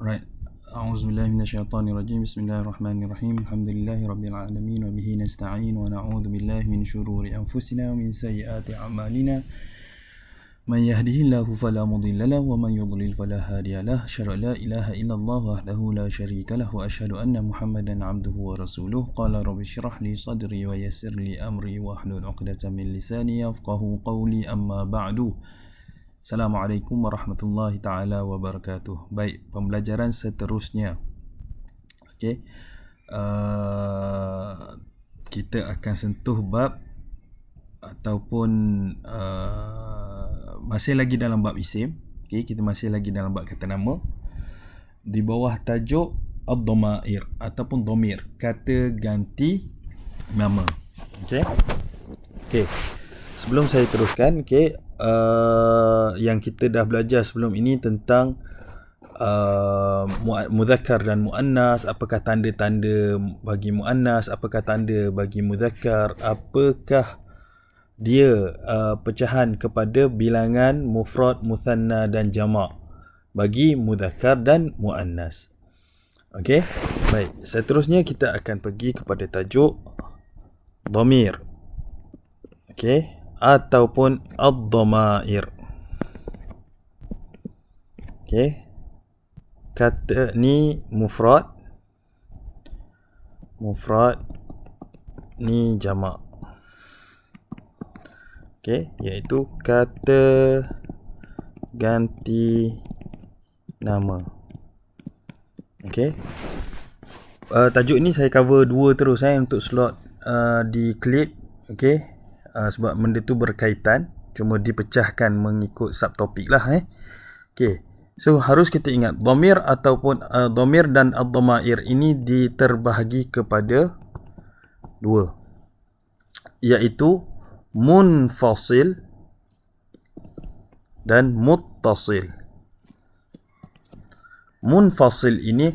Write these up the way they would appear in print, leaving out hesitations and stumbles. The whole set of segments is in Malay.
Right. A'udzubillahi minasyaitonirrajim. Bismillahirrahmanirrahim. Alhamdulillahirabbil alamin wa bihi nasta'in wa na'udzu billahi min syururi anfusina wa min sayyiati a'malina. Man yahdihillahu fala mudilla lahu wa man yudlil fala hadiya lahu. Asyhadu an la ilaha illallah wahdahu la syarika lahu wa asyhadu anna Muhammadan 'abduhu wa rasuluh. Qala rabbi shrah li sadri wa yassir li amri wa hlul 'uqdatam min lisani yafqahu qawli, amma ba'du. Assalamualaikum warahmatullahi ta'ala wabarakatuh. Baik, pembelajaran seterusnya. Okey. Kita akan sentuh bab ataupun masih lagi dalam bab isim. Okey, kita masih lagi dalam bab kata nama. Di bawah tajuk ad-dhamair ataupun dhamir, kata ganti nama. Okey. Okey. Sebelum saya teruskan, okey, yang kita dah belajar sebelum ini tentang mudzakkar dan muannas, apakah tanda-tanda bagi muannas, apakah tanda bagi mudzakkar, apakah dia pecahan kepada bilangan mufrad, muthanna dan jamak bagi mudzakkar dan muannas. Okey, baik. Seterusnya kita akan pergi kepada tajuk dhamir. Okey, ataupun ad-dhamair. Okey. Kata ni mufrad. Mufrad ni jamak. Okey, iaitu kata ganti nama. Okey. Tajuk ni saya cover dua terus untuk slot di klip. Okey. Sebab benda tu berkaitan, cuma dipecahkan mengikut subtopik lah. Okey. So harus kita ingat dhamir ataupun dhamir dan ad-dhamair ini diterbahagi kepada dua, iaitu munfasil dan muttasil. Munfasil ni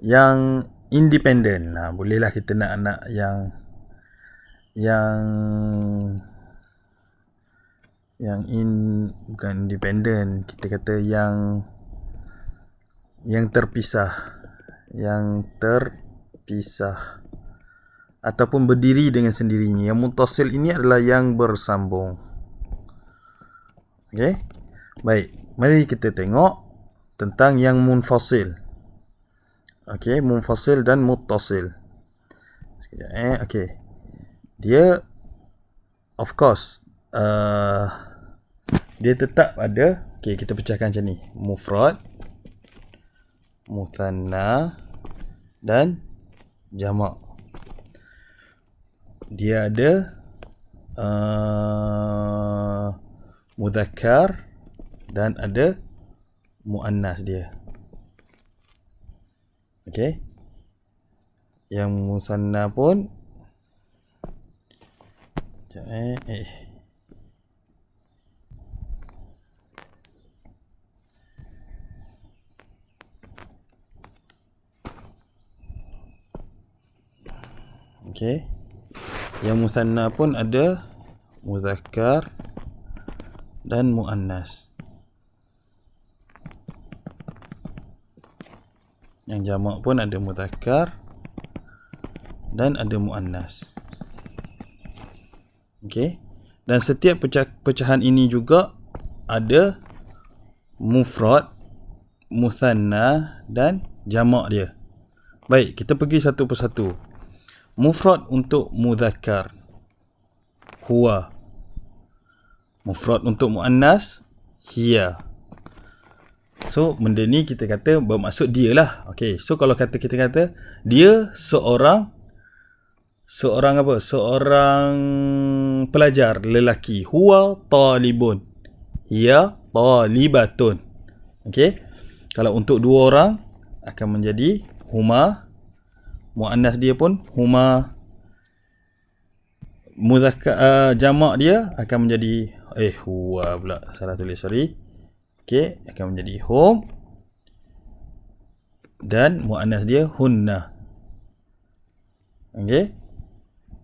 yang independen. Bolehlah kita nak bukan independen, kita kata yang terpisah, ataupun berdiri dengan sendirinya. Yang muttasil ini adalah yang bersambung. Okey, baik, mari kita tengok tentang yang munfasil. Okey, munfasil dan muttasil. Sekejap. Okey, dia of course dia tetap ada. Okey, kita pecahkan macam ni: mufrad, muthanna dan jamak. Dia ada mudzakkar dan ada muannas dia. Okey. Yang musanna pun okey. Yang musanna pun ada mudzakkar dan muannas. Yang jamak pun ada mudzakkar dan ada muannas. Okey. Dan setiap pecahan ini juga ada mufrad, muthanna dan jamak dia. Baik, kita pergi satu persatu. Mufrad untuk mudzakkar, huwa. Mufrad untuk muannas, hiya. So benda ni kita kata bermaksud dia lah. Okey, so kalau kita kata dia seorang apa? Seorang pelajar lelaki. Huwa talibun, hiya talibatun. Okey. Kalau untuk dua orang akan menjadi huma. Muannas dia pun huma. Mudzakkar jamak dia akan menjadi huwa pula. Salah tulis, sorry. Okey, akan menjadi hum. Dan muannas dia hunna. Okey.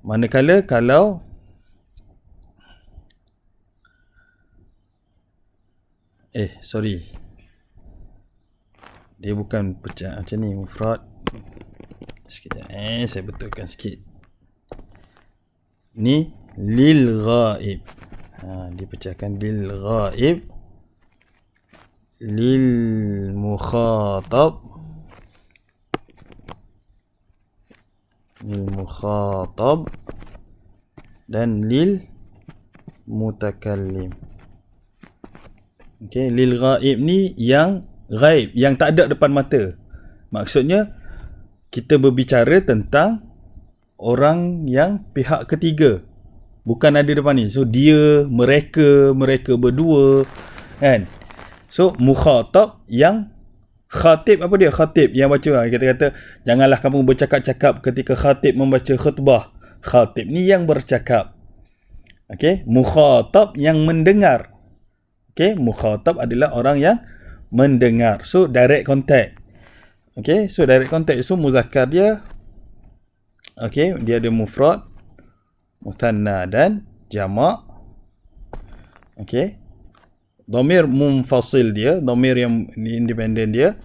Manakala kalau sorry, Dia bukan pecah macam ni, mufrad. Sekejap saya betulkan sikit. Ni lil ghaib. Dipecahkan lil ghaib, lil mukhatab, dan lil mutakallim. Okey, lil ghaib ni yang ghaib, yang tak ada depan mata. Maksudnya kita berbicara tentang orang yang pihak ketiga, bukan ada depan ni. So dia, mereka berdua, kan. So mukhatab yang khatib, apa dia? Khatib yang baca. Kita kata janganlah kamu bercakap-cakap ketika khatib membaca khutbah. Khatib ni yang bercakap. Okey, mukhatab yang mendengar. Okey, mukhatab adalah orang yang mendengar. So direct contact. Okey, so direct contact. So muzakkar dia, okey, dia ada mufrad, muthanna dan jamak. Okey, dhamir munfasil dia, dhamir yang independen dia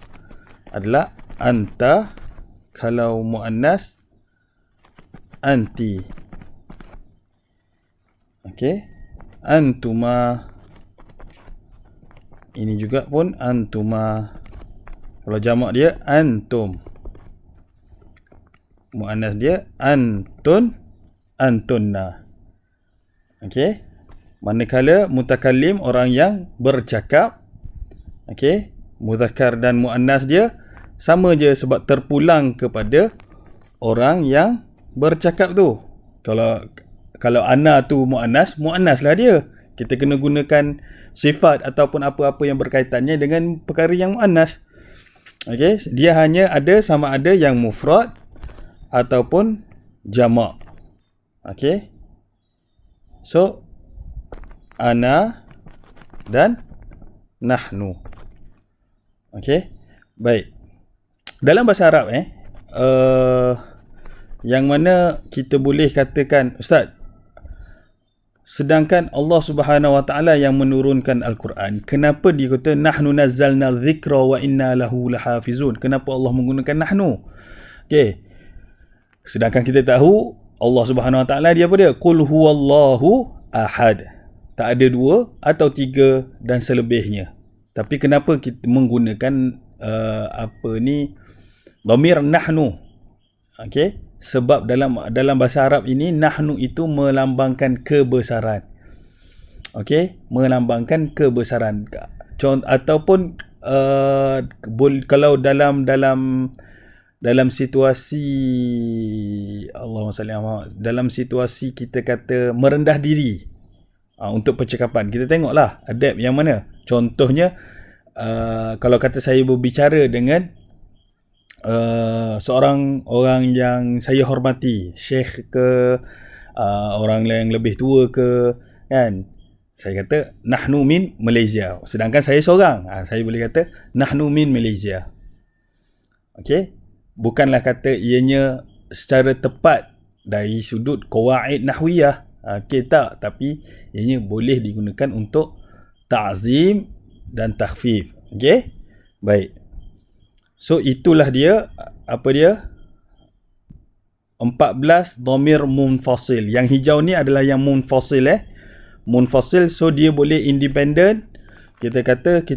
adalah anta. Kalau muannas, anti. Okey, antuma. Ini juga pun antuma. Kalau jamak dia antum. Muannas dia antun, antunna. Okey. Manakala mutakallim, orang yang bercakap, okey, muzakkar dan muannas dia sama je sebab terpulang kepada orang yang bercakap tu. Kalau ana tu muannas, muannas lah dia. Kita kena gunakan sifat ataupun apa-apa yang berkaitannya dengan perkara yang muannas. Okey, dia hanya ada sama ada yang mufrad ataupun jamak. Okey. So ana dan nahnu. Okey. Baik. Dalam bahasa Arab yang mana kita boleh katakan, Ustaz, sedangkan Allah Subhanahu Wa Taala yang menurunkan Al-Quran, kenapa dia kata nahnu nazzalna dzikra wa inna lahu lahafizun? Kenapa Allah menggunakan nahnu? Okey. Sedangkan kita tahu Allah Subhanahu Wa Taala dia apa dia? Qul huwallahu ahad. Tak ada dua atau tiga dan selebihnya. Tapi kenapa kita menggunakan dhamir nahnu? Okey. Sebab dalam bahasa Arab ini nahnu itu melambangkan kebesaran. Okey, melambangkan kebesaran. Ataupun kalau dalam situasi dalam situasi kita kata merendah diri untuk percakapan, kita tengoklah adab yang mana. Contohnya kalau kata saya berbicara dengan seorang orang yang saya hormati, syekh ke, orang yang lebih tua ke, kan, saya kata nahnu min Malaysia. Sedangkan saya seorang, saya boleh kata nahnu min Malaysia. Okey, bukanlah kata ianya secara tepat dari sudut qawaid nahwiyah, okey, tak, tapi ianya boleh digunakan untuk ta'zim dan takhfif. Okey, baik. So itulah dia, apa dia? 14 dhamir munfasil. Yang hijau ni adalah yang munfasil, munfasil, so dia boleh independen. Kita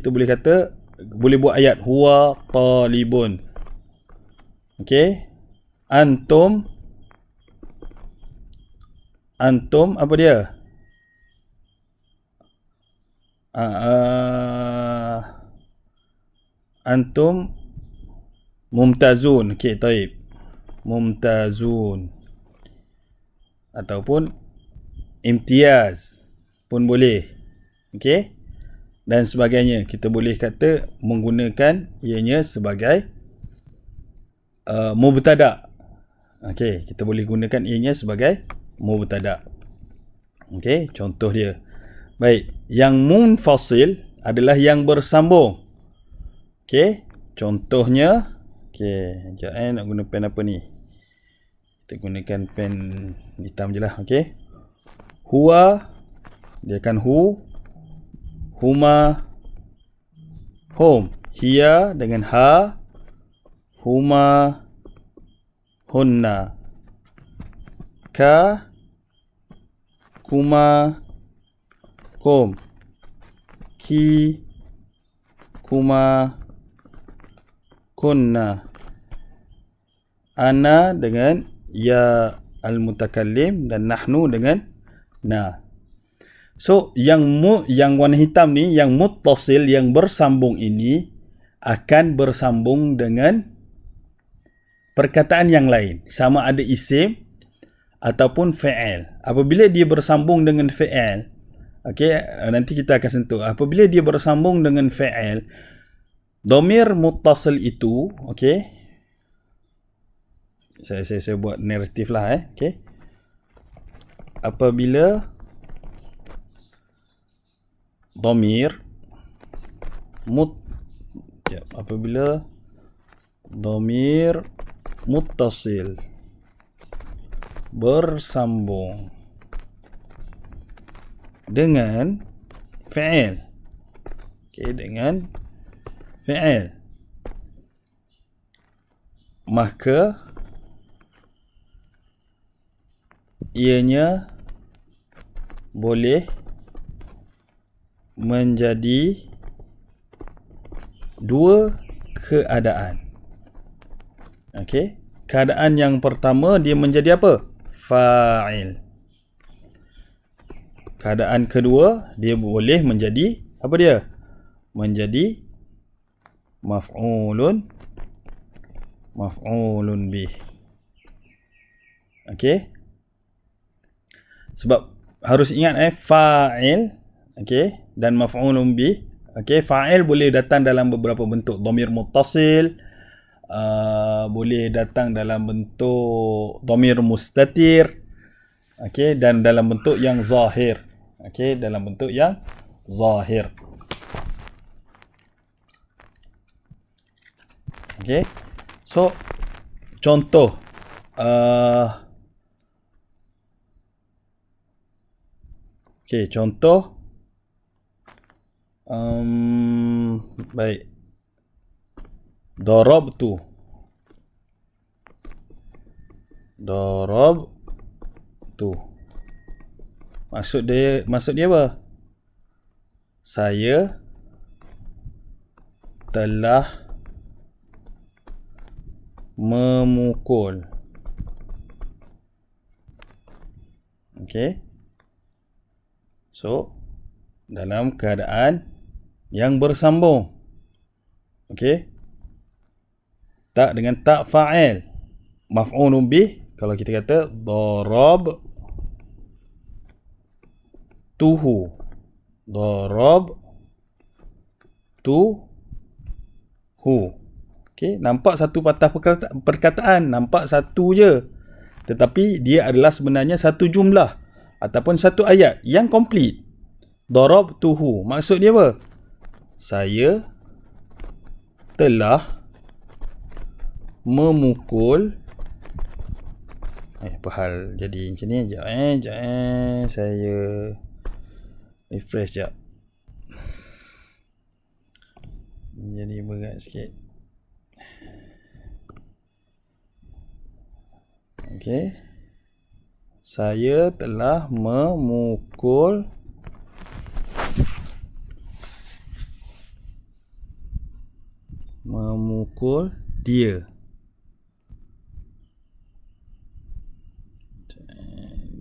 boleh kata, boleh buat ayat huwa talibun. Okey. Antum apa dia? Antum mumtazun. Okey, taib. Mumtazun. Ataupun imtiaz pun boleh. Okey. Dan sebagainya. Kita boleh kata menggunakan ianya sebagai mubtada. Okey, kita boleh gunakan ianya sebagai mubtada. Okey, contoh dia. Baik, yang munfasil adalah yang bersambung. Okey, contohnya, okey, sekejap nak guna pen apa ni? Kita gunakan pen hitam je lah. Okey. Huwa, dia akan hu, huma, home. Hiya dengan ha, huma, hunna. Ka, kuma, kum. Ki, kuma, kunna. Ana dengan ya al-mutakallim dan nahnu dengan na. So yang warna hitam ni, yang muttasil, yang bersambung ini akan bersambung dengan perkataan yang lain, sama ada isim ataupun fi'il. Apabila dia bersambung dengan fi'il, okey, nanti kita akan sentuh. Apabila dia bersambung dengan fi'il, dhamir muttasil itu, okey, saya buat naratif lah, okey. Apabila dhamir muttasil bersambung dengan fi'il, okey, dengan fi'il, maka ianya boleh menjadi dua keadaan. Okey, keadaan yang pertama dia menjadi apa? Fa'il. Keadaan kedua dia boleh menjadi apa dia? Menjadi maf'ulun bih. Okey. Sebab harus ingat fa'il, okey, dan maf'ulun bih. Okey, fa'il boleh datang dalam beberapa bentuk. Dhamir muttasil, boleh datang dalam bentuk dhamir mustatir, okey, dan dalam bentuk yang zahir. Okey, dalam bentuk yang zahir. Okey. So contoh okey, contoh baik. Darabtu. Maksud dia apa? Saya telah memukul. Okey. So dalam keadaan yang bersambung. Okey. Tak dengan tak fa'il. Maf'ulun bih, kalau kita kata darab tuhu. Okey, nampak satu patah perkataan, nampak satu je. Tetapi dia adalah sebenarnya satu jumlah ataupun satu ayat yang komplit. Darabtuhu. Maksud dia apa? Saya telah memukul. Apa hal jadi macam ni? Sekejap, saya refresh sekejap. Jadi berat sikit. Okey. Saya telah memukul dia.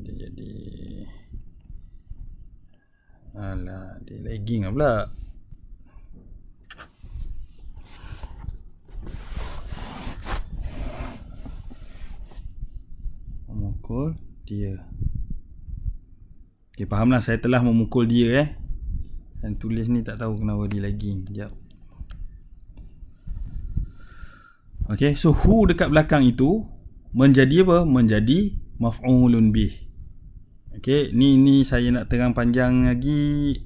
Dia jadi dia lagging pula. Memukul dia. Okay, fahamlah, saya telah memukul dia. Dan tulis ni tak tahu kenapa dia lagging. Sekejap. Okay, so who dekat belakang itu menjadi apa? Menjadi maf'ulun bih. Okay, ni saya nak terang panjang lagi.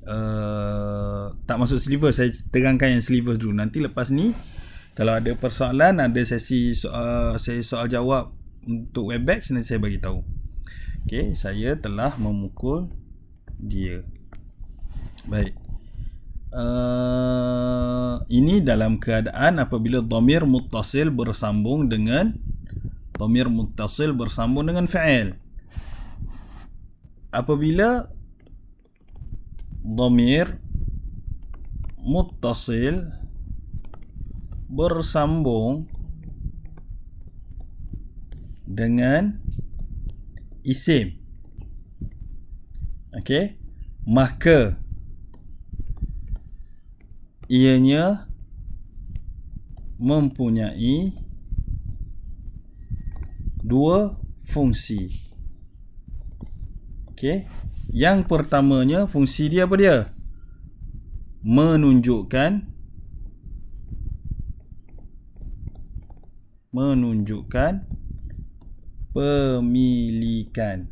Tak masuk syllabus, saya terangkan yang syllabus dulu. Nanti lepas ni kalau ada persoalan, ada sesi soal jawab untuk Webex, nanti saya bagi tahu. Okay, saya telah memukul dia. Baik. ini dalam keadaan apabila dhamir muttasil bersambung dengan fa'il. Apabila dhamir muttasil bersambung dengan isim, okey, maka ianya mempunyai dua fungsi. Okey, yang pertamanya fungsi dia apa dia? Menunjukkan pemilikan,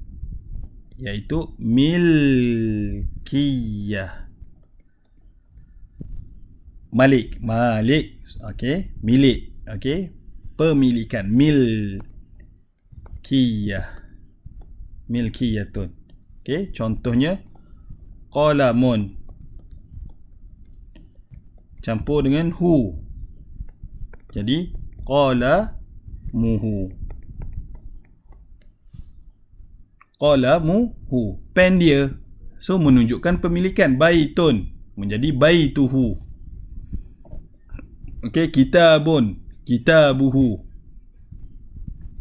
iaitu milkiyah. Malik, okey, milik, okey, pemilikan, milkiyatun. Okey, contohnya qalamun campur dengan hu, jadi qalamuhu. Pen dia, so menunjukkan pemilikan. Baitun menjadi baituhu. Okey, kitabuhu.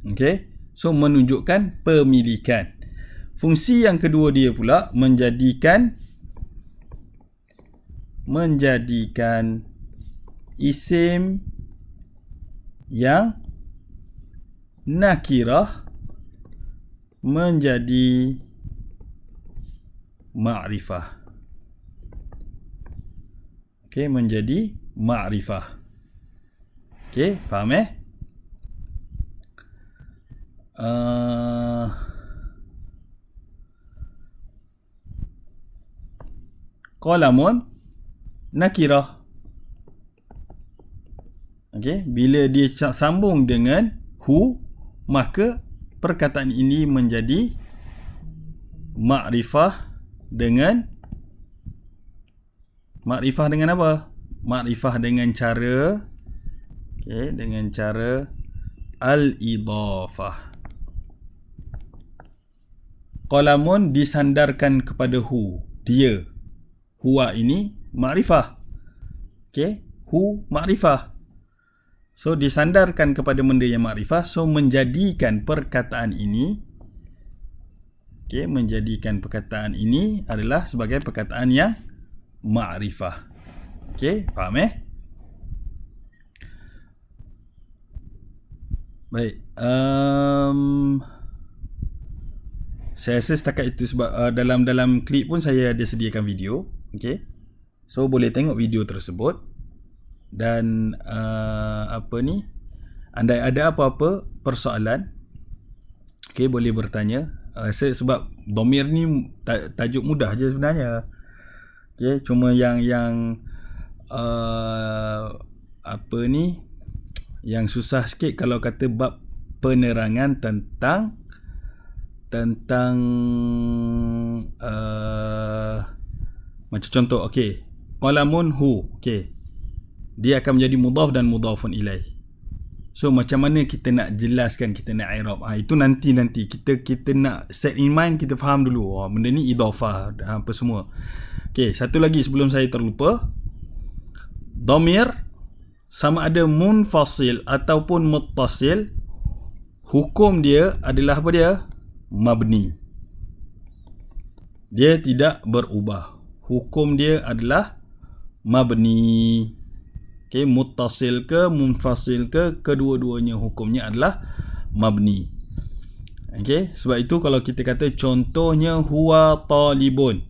Okey, so menunjukkan pemilikan. Fungsi yang kedua dia pula menjadikan isim yang nakirah menjadi ma'rifah. Okey, menjadi ma'rifah. Okey, faham qalamun nakirah. Okey, bila dia sambung dengan hu, maka perkataan ini menjadi ma'rifah dengan apa? Ma'rifah dengan cara al-idhafah. Qalamun disandarkan kepada hu, dia. Huwa ini ma'rifah. Okey, hu ma'rifah. So disandarkan kepada benda yang ma'rifah, so menjadikan perkataan ini adalah sebagai perkataan yang ma'rifah. Okey, faham Baik. Saya rasa setakat itu, sebab dalam klip pun saya ada sediakan video. Okey, so boleh tengok video tersebut. Dan anda ada apa-apa persoalan, okey, boleh bertanya. Sebab dhamir ni tajuk mudah je sebenarnya. Okey, cuma yang yang susah sikit kalau kata bab penerangan tentang macam contoh, okey, qalamun hu, okey, dia akan menjadi mudhaf dan mudhafun ilaih. So macam mana kita nak jelaskan, kita nak i'rab, itu nanti kita nak set in mind, kita faham dulu benda ni idhafah apa semua. Okey, satu lagi sebelum saya terlupa, dhamir sama ada munfasil ataupun muttasil, hukum dia adalah apa dia? Mabni. Dia tidak berubah. Hukum dia adalah mabni. Okey, muttasil ke munfasil ke, kedua-duanya hukumnya adalah mabni. Okey, sebab itu kalau kita kata contohnya huwa talibun.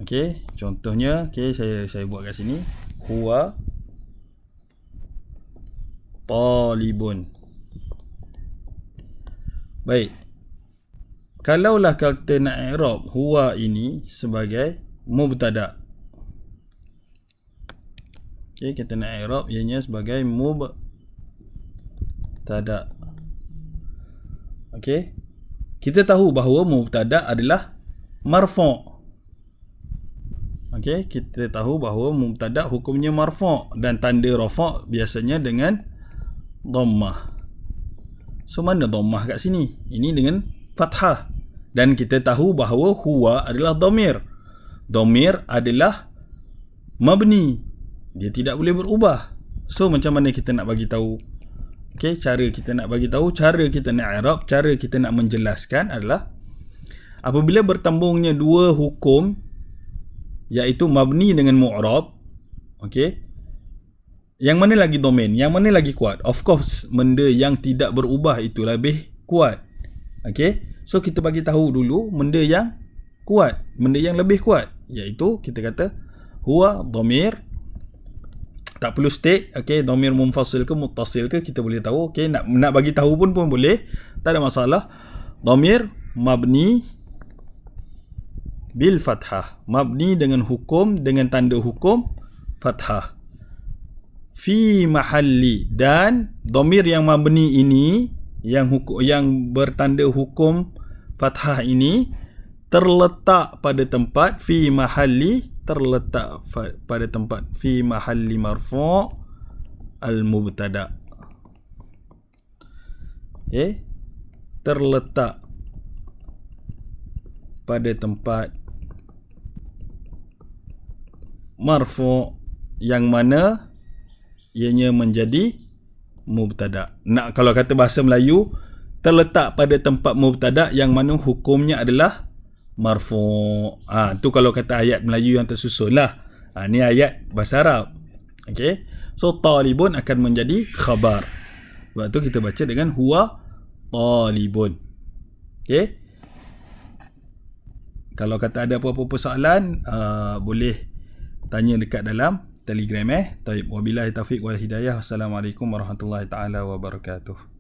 Okey, contohnya, okey, saya buat kat sini, huwa talibun. Baik. Kalaulah kita nak i'rab huwa ini sebagai mubtada'. Okey, kita nak i'rab ianya sebagai mubtada'. Okey. Kita tahu bahawa mubtada' adalah marfu'. Okey. okey, kita tahu bahawa mubtada hukumnya marfu' dan tanda rafa' biasanya dengan dhammah. So mana dhammah kat sini? Ini dengan fathah. Dan kita tahu bahawa huwa adalah dhamir. Dhamir adalah mabni. Dia tidak boleh berubah. So macam mana kita nak bagi tahu? Okey, cara kita nak bagi tahu, cara kita nak i'rab, cara kita nak menjelaskan adalah apabila bertambungnya dua hukum, iaitu mabni dengan mu'rab, okey, yang mana lagi domain, yang mana lagi kuat? Of course, benda yang tidak berubah itu lebih kuat. Okey, so kita bagi tahu dulu benda yang kuat, benda yang lebih kuat, iaitu kita kata huwa dhamir. Tak perlu state, okey, dhamir munfasil ke muttasil ke, kita boleh tahu. Okey, nak bagi tahu pun boleh, tak ada masalah. Dhamir mabni bil fathah, mabni dengan hukum, dengan tanda hukum fathah. Fi mahalli, dan dhamir yang mabni ini, yang bertanda hukum fathah ini terletak pada tempat fi mahalli, terletak pada tempat fi mahalli marfu' al mubtada. Okey, terletak pada tempat marfu' yang mana ianya menjadi mubtada. Nak kalau kata bahasa Melayu, terletak pada tempat mubtada yang mana hukumnya adalah marfu'. Tu kalau kata ayat Melayu yang tersusun lah. Ni ayat bahasa Arab. Okey. So talibun akan menjadi khabar. Sebab tu kita baca dengan huwa talibun. Okey. Kalau kata ada apa-apa soalan, boleh tanya dekat dalam Telegram. Taib. Wabillahi taufiq wal hidayah. Assalamualaikum warahmatullahi taala wabarakatuh.